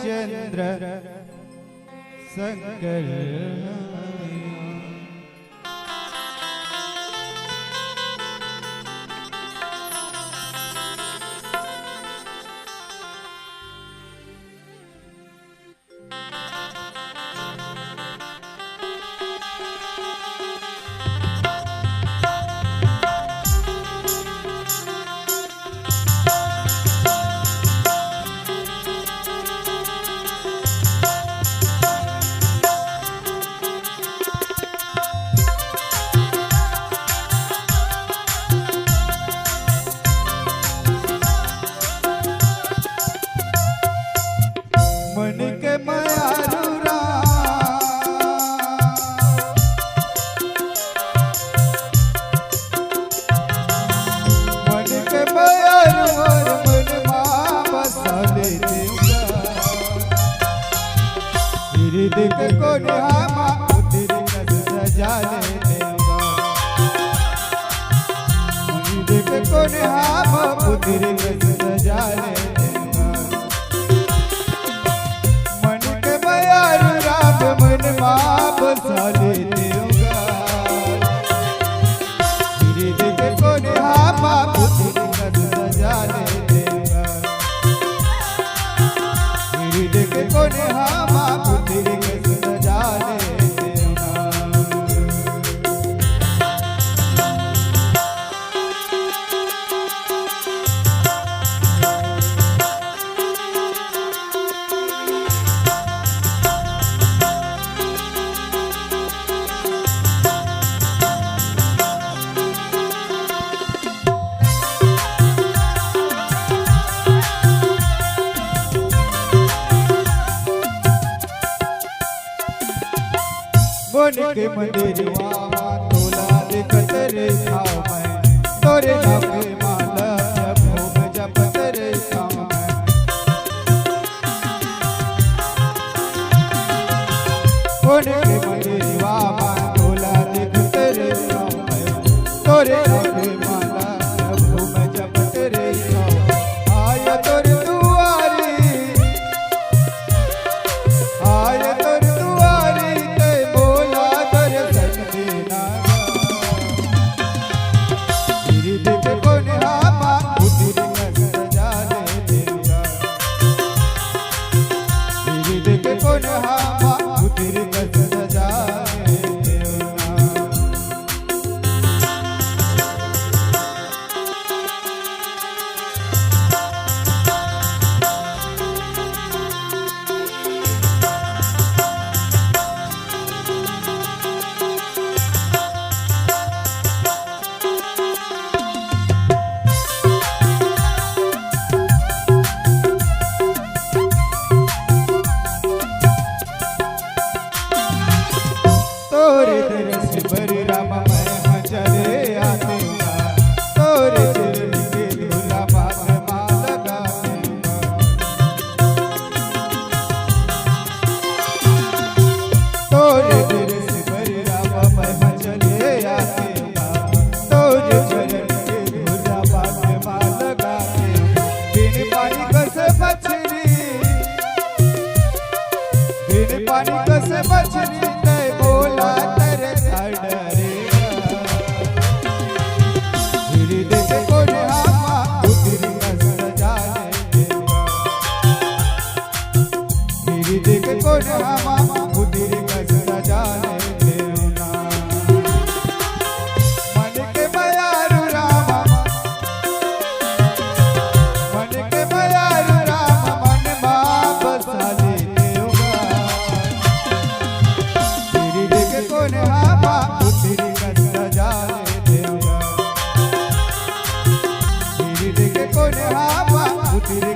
चंद्र शंकर देख को निहामा उतिर कस सजाने देगा देख को निहामा उतिर कस सजाने देगा मन के बयार राम मन मां बसा लेते होगा देख को निहामा उतिर कस सजाने देगा देख को निहामा उतिर मन के मंदिर तोला देखत रे छाव में तोरे नाम के माला भोग जपत रे छाव में मन के मंदिर तोला देखत रे छाव में तोरे नाम के माला भोग जपत रे छाव आय तोर दुआरी आय तोर पानी कसे मछली नहीं बोला तेरे डरेगा धीरे देख को निहामा उतिर कस सजाने देगा धीरे देख को निहामा उतिर कस सजाने देगा मन के बयार रामा मन के बयार रामा मन मां बसा तेरे